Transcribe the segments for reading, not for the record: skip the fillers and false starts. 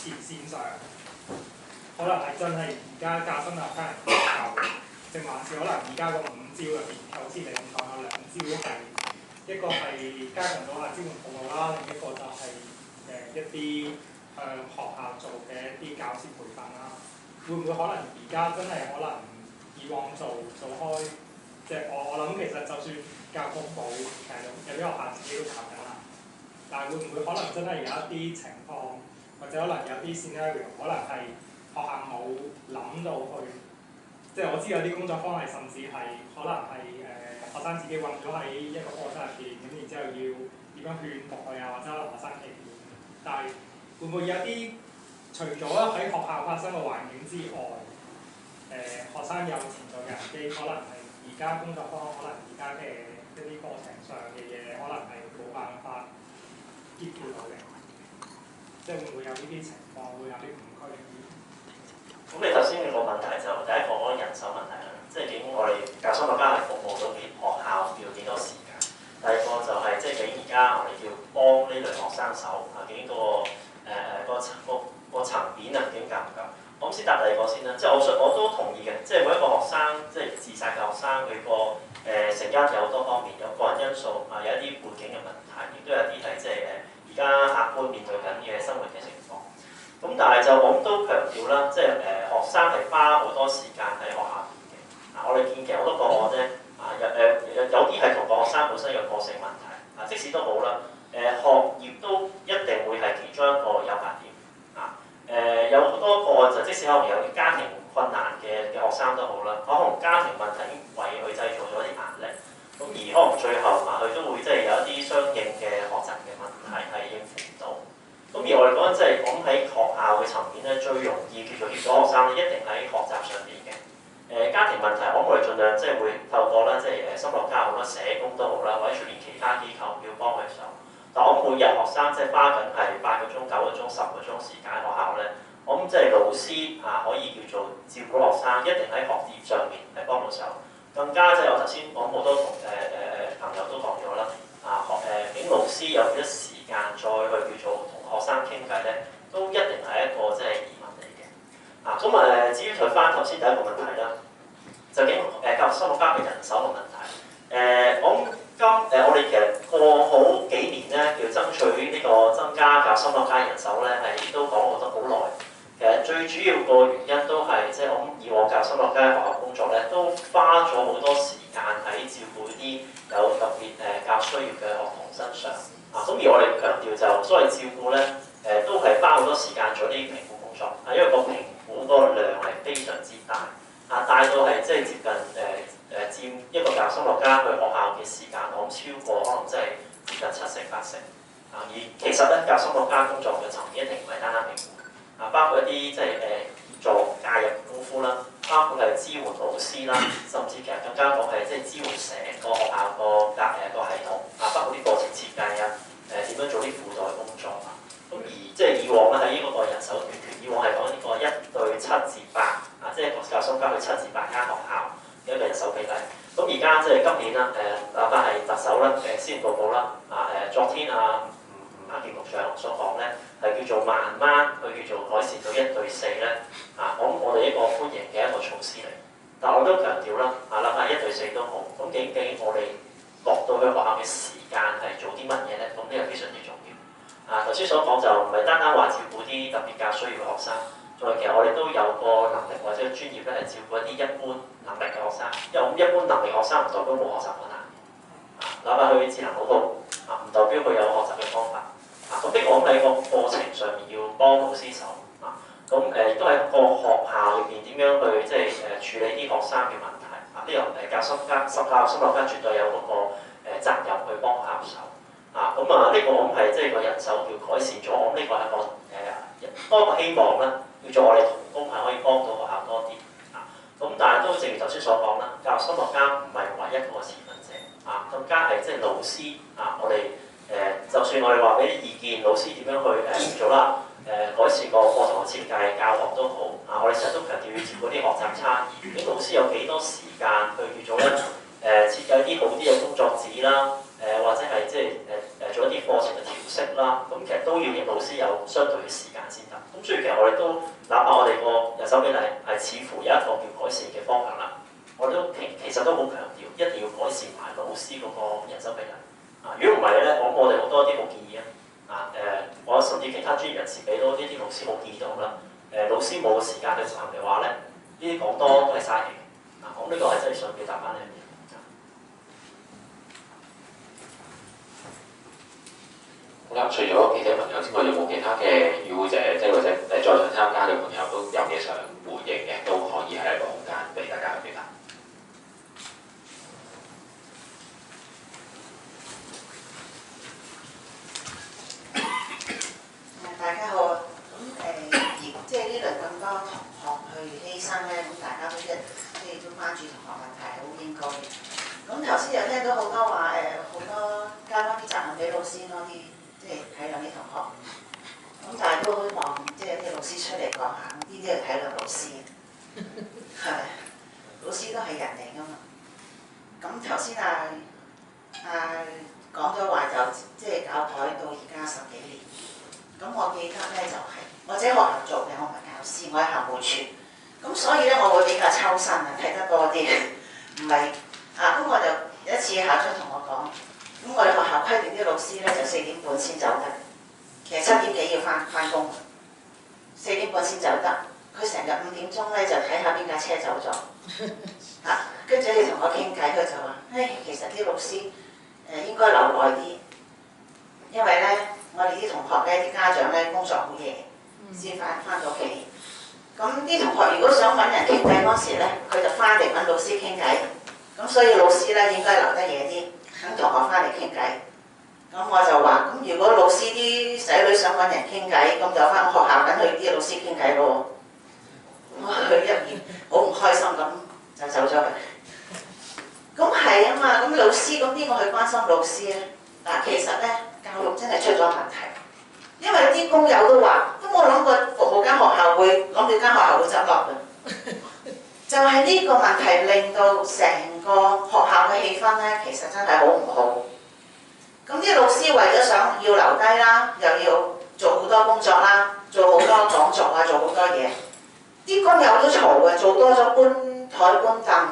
前線上，可能係真係而家教心理學家人研究，定還是可能而家個5招入邊，好似你咁講有2招係一個係加強到下支援服務啦，另一個就係一啲向學校做嘅一啲教師培訓啦。會唔會可能而家真係可能以往做開，即係我諗其實就算教育局冇，其實有啲學校自己都搞緊啦。但係會唔會可能真係有一啲情況，或者可能有啲 scenario， 可能係學校冇諗到去，即係我知有啲工作坊係甚至係可能係學生自己混咗喺一個課室入邊，咁然之後要點樣勸服佢啊，或者可能學生企業。但係會唔會有啲除咗喺學校發生嘅環境之外，學生有潛在嘅危機，可能係而家工作坊，可能而家嘅一啲課程上嘅嘢，可能係冇辦法兼顧到嘅，即係會唔會有呢啲情況，會有啲誤區？咁你頭先個問題就第一個嗰個人手問題啦，即係究竟我哋教心理學家係服務到學校要幾多時間？第二個就係即係究竟而家我哋要幫呢類學生手究竟個層面啊，究竟夠唔夠？我先答第二個先啦，即係我都同意嘅，即係每一個學生即係自殺嘅學生，佢個成因有好多方面，有個人因素啊，有一啲背景嘅問題，亦都有啲係即係而家客觀面對緊嘅生活嘅情況。咁但係就我都強調啦，即係學生係花好多時間喺學校邊嘅。我哋見其實好多個案咧，有啲係同個學生本身有個性問題，即使都好啦，學業都一定會係其中一個誘發點。有好多個案就即使可能有啲家庭困難嘅學生都好啦，可能家庭問題已經為佢製造咗啲壓力，咁而可能最後佢都會即係有一啲相應嘅學習嘅問題係應付唔到。咁而我哋講緊即係講喺學校嘅層面咧，最容易叫做協助學生咧，一定喺學習上邊嘅。家庭問題，我哋盡量即係會透過啦，即係心理學家好啦、社工都好啦，或者出面其他機構要幫佢手。但我每日學生即係花緊係8個鐘、9個鐘、10個鐘時間喺學校咧，我諗即係老師可以叫做照顧學生，一定喺學業上面係幫到手。更加即係我頭先講好多同朋友都講咗啦，究竟老師有幾多時間再去叫做同學生傾偈咧，都一定係一個即係疑問嚟嘅。咁至於退翻頭先第一個問題啦，究竟教育心理學家嘅人手嘅問題，我哋其實過好幾年咧，要爭取呢個增加教育心理學家人手咧，係都講咗好耐。其實最主要個原因都係即係我諗以往教育心理學家喺學校工作咧，都花咗好多時間喺照顧啲有特別教需要嘅學童身上。咁而我哋強調就所謂照顧咧，都係花好多時間做啲評估工作，因為個評估個量係非常之大，大到係即係接近佔一個教育心理學家去學校嘅時間，我諗超過可能即係接近7成8成。而其實咧，教育心理學家工作嘅層面一定唔係單單評估，包括一啲即係協助介入功夫啦，包括係支援老師啦，甚至其實更加講係即係支援成個學校個系統，包括啲課程設計點樣做啲輔導工作咁而即係以往咧喺呢個人手短缺，以往係講呢個1對7至8即係教育心理學家去7至8間學校嘅一個人手比例。咁而家即係今年啦，哪怕係特首啦施政報告啦，昨天吳克儉局長所講咧，係叫做慢慢去叫做改善到1對4咧，我哋一個歡迎嘅一個措施嚟。但我都強調啦，哪怕1對4都好，咁究竟我哋落到去學校嘅時間係做啲乜嘢咧？咁呢個非常之重要。頭先所講就唔係單單話照顧啲特別教需要嘅學生，仲有其實我哋都有個能力或者專業咧係照顧一啲一般能力嘅學生，因為一般能力學生唔代表冇學習困難，哪怕佢智能好好，唔代表佢有學習嘅方法。咁呢個喺個課程上面要幫老師手，咁亦都喺個學校入邊點樣去即係處理啲學生嘅問題。呢個教育心理學家絕對有嗰個責任去幫學校手。呢個我諗係即係個人手要改善咗，我諗呢個係一個多個希望啦，叫做我哋同工係可以幫到學校多啲。咁但係都正如頭先所講啦，教育心理學家唔係唯一個持份者，更加係即係老師我哋就算我哋話俾啲意見，老師點樣去做啦，改善個課堂嘅設計、教學都好，我哋成日都強調要照顧啲學習差異。啲老師有幾多時間去叫做咧設計啲好啲嘅工作紙啦，或者係即係做一啲課程嘅調適啦，咁其實都要老師有相對嘅時間先得。咁所以其實我哋都哪怕我哋個人手比例係似乎有一個叫改善嘅方向啦，我都其實都好強調一定要改善埋老師嗰個人手比例。如果唔係咧，我哋好多啲好建議我甚至其他專業人士俾到呢啲老師冇建議到啦。老師冇時間去實行嘅話咧，呢啲講多都係嘥氣。咁呢個係真係想表達翻呢樣嘢。好啦，除咗記者朋友之外，有冇其他嘅與會者，即係或者在場參加嘅朋友都有嘢想回應嘅，都可以係一個空間俾大家去表達。大家好啊！即係呢輪咁多同學去犧牲咧，咁大家都都關注同學問題，好應該嘅。咁頭先又聽到好多話好多交翻啲責任俾老師咯，即係體諒啲同學。咁但係都望即係啲老師出嚟講下，呢啲係體諒老師，係咪？老師都係人嚟㗎嘛。咁頭先講咗話就即係教台到而家10幾年。咁我記得咧就係我喺學校做嘅，我唔係教師，我喺校務處。咁所以咧我會比較抽身睇得多啲，唔係咁我就有一次校長同我講，咁我哋學校規定啲老師咧就4點半先走得，其實7點幾要翻工，4點半先走得。佢成日5點鐘咧就睇下邊架車走咗，跟住你同我傾偈，佢就話：其實啲老師應該留耐啲，因為咧。我哋啲同學咧，啲家長咧工作好夜，先翻到屋企。咁啲同學如果想揾人傾偈嗰時咧，佢就翻嚟揾老師傾偈。咁所以老師咧應該留得夜啲，等同學翻嚟傾偈。咁我就話：咁如果老師啲仔女想揾人傾偈，咁就翻學校等佢啲老師傾偈咯。佢一面好唔開心咁就走咗去。咁係啊嘛，咁老師咁邊個去關心老師咧？嗱，其實咧。教育真係出咗問題，因為啲工友都話，都冇諗過服務間學校會諗住間學校會執笠嘅，就係呢個問題令到成個學校嘅氣氛咧，其實真係好唔好。咁啲老師為咗想要留低啦，又要做好多工作啦，做好多講座啊，做好多嘢，啲工友都嘈嘅，做多咗搬台搬凳，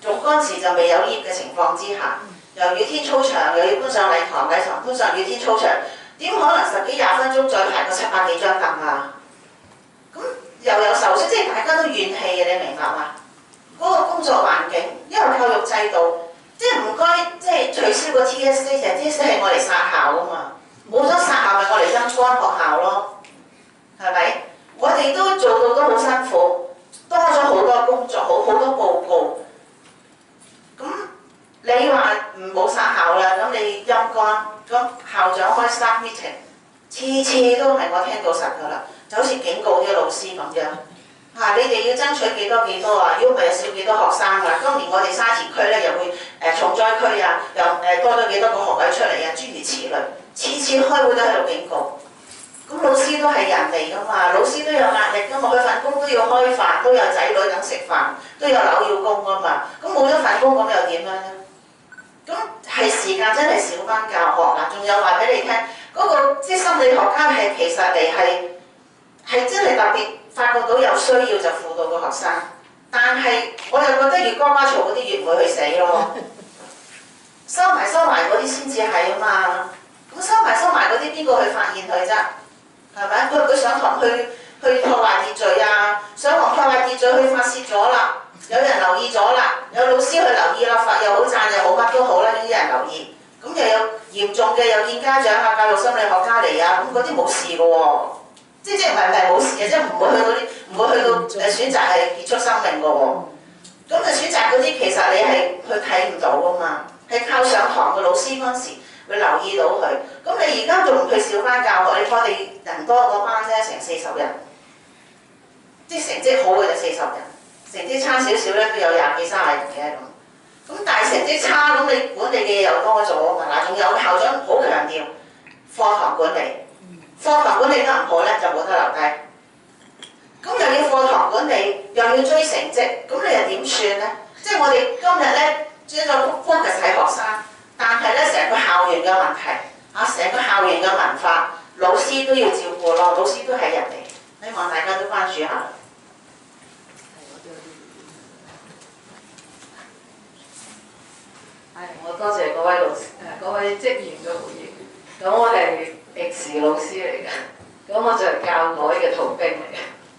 仲嗰陣時就未有 lift 嘅情況之下。由雨天操場又要搬上禮堂，禮堂搬上雨天操場，點可能10幾20分鐘再排個700幾張凳啊？咁又有受傷，即係大家都怨氣嘅，你明白嘛？嗰個工作環境，因為教育制度，即係唔該，即係取消個 TSA， 其實 TSA 係我嚟殺校啊嘛，冇咗殺校咪我嚟陰乾學校咯，係咪？我哋都做到都好辛苦，多咗好多工作，好多報告，咁。你話唔好殺校啦，咁你陰乾，咁校長開 staff meeting， 次次都係我聽到實㗎啦，就好似警告啲老師咁樣，你哋要爭取幾多啊？如果唔係有少幾多學生㗎？今年我哋沙田區咧又會重災區啊，又多咗幾多個學位出嚟啊，諸如此類，次次開會都喺度警告。咁老師都係人嚟㗎嘛，老師都有壓力㗎嘛，佢份工都要開飯，都有仔女等食飯，都有樓要供㗎嘛，咁冇咗份工咁又點樣咧？咁係時間真係少翻教學啦，仲有話俾你聽，嗰個即係心理學家係其實你係真係特別發覺到有需要就輔導個學生，但係我又覺得越呱呱嘈嗰啲越唔會去死咯，收埋嗰啲先至係啊嘛，咁收埋嗰啲邊個去發現佢啫？係咪？佢上堂去破壞秩序啊，上堂破壞秩序去發泄咗啦。有人留意咗啦，有老師去留意啦，又好讚又好乜都好啦，呢啲人留意，咁又有嚴重嘅又見家長啊、教育心理學家嚟啊，咁嗰啲冇事嘅喎，即唔係冇事嘅，即唔會去到選擇係結束生命嘅喎，咁選擇嗰啲其實你係佢睇唔到㗎嘛，係靠上堂嘅老師嗰陣時會留意到佢，咁你而家仲唔去小班教學？你我哋人多嗰班咧成40人，即成績好嘅就40人。成績差少少咧，都有20幾30人嘅咁。咁但係成績差，咁你管理嘅嘢又多咗啊嘛。嗱，仲有校長好強調課堂管理，課堂管理得唔好咧，就冇得留低。咁又要課堂管理，又要追成績，咁你又點算咧？即係我哋今日咧將個 focus 係學生，但係咧成個校園嘅問題成個校園嘅文化，老師都要照顧咯，老師都係人嚟，希望大家都關注下。我多謝各位老師各位職員嘅回應。咁我係歷史老師嚟嘅，咁我就係教改嘅逃兵嚟嘅。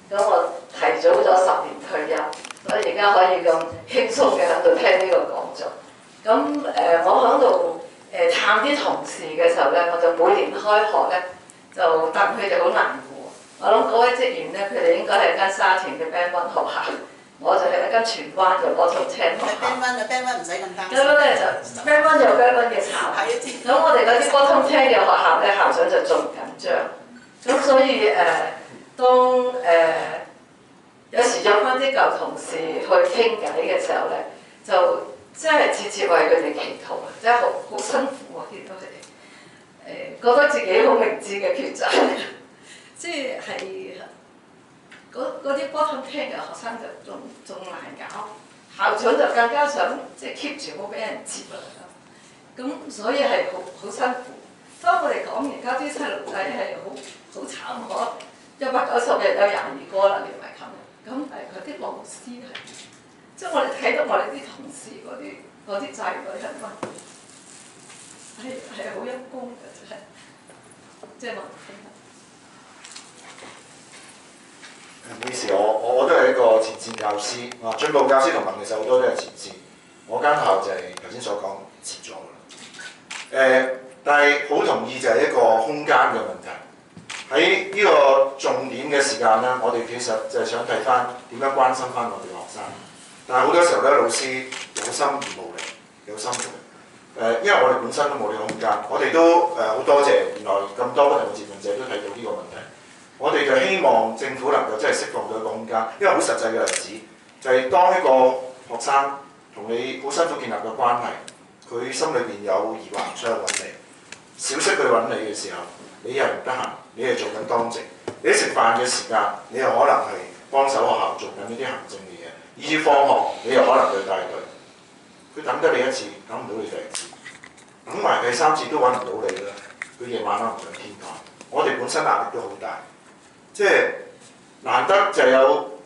咁我提早咗10年退休，所以而家可以咁輕鬆嘅喺度聽呢個講座。咁我喺度探啲同事嘅時候咧，我就每年開學咧就戥佢哋好難過。我諗各位職員咧，佢哋應該係間沙田嘅 Band 1學校。我就係一間荃灣嘅攞重青學校。Band 1唔使咁擔心。咁咧就 Band 1有 Band 1嘅巢。咁我哋嗰啲波通聽嘅學校咧，校長就仲緊張。咁所以當有時約翻啲舊同事去傾偈嘅時候咧，就真係節節為佢哋祈禱啊！真係好辛苦啊！見到佢哋覺得自己好明智嘅抉擇，即係。嗰啲波通聽嘅學生就仲難搞，校長就更加想即係 keep 住冇俾人接啊咁，所以係好辛苦。當我哋講而家啲細路仔係好慘可190日有22個啦，連埋咁係啲老師係，即係我哋睇到我哋啲同事嗰啲仔女係好陰功嘅，真係即係話。唔好意思，我都係一個前線教師，進步教師同埋其實好多都係前線。我間校就係頭先所講接咗啦。但係好同意就係一個空間嘅問題。喺呢個重點嘅時間咧，我哋其實就係想睇翻點樣關心翻我哋學生。但係好多時候咧，老師有心而無力，有心無力。因為我哋本身都冇呢個空間，我哋都好多謝原來咁多不同嘅持份者都睇到呢個問題。我哋就希望政府能夠真係釋放到一個空間，因為好實際嘅例子就係當一個學生同你好辛苦建立嘅關係，佢心裏邊有疑惑，想揾你，小息去揾你嘅時候，你又唔得閒，你係做緊當值，你喺食飯嘅時間，你又可能係幫手學校做緊呢啲行政嘅嘢，以至放學你又可能去帶隊，佢等得你一次，等唔到你第二次，等埋第3次都揾唔到你啦，佢夜晚可能上天台，我哋本身壓力都好大。即係難得就有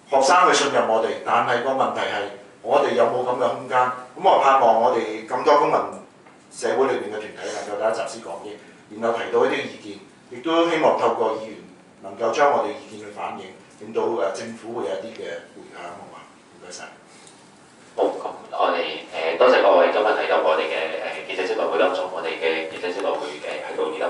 學生去信任我哋，但係個問題係我哋有冇咁嘅空間？咁我盼望我哋咁多公民社會裏邊嘅團體能夠大家集思廣益，然後提到一啲意見，亦都希望透過議員能夠將我哋意見去反映，令到政府會有一啲嘅回響，好嘛？唔該晒。好，咁我哋多謝各位今日嚟到我哋嘅記者招待會當中，我哋嘅記者招待會喺到呢度。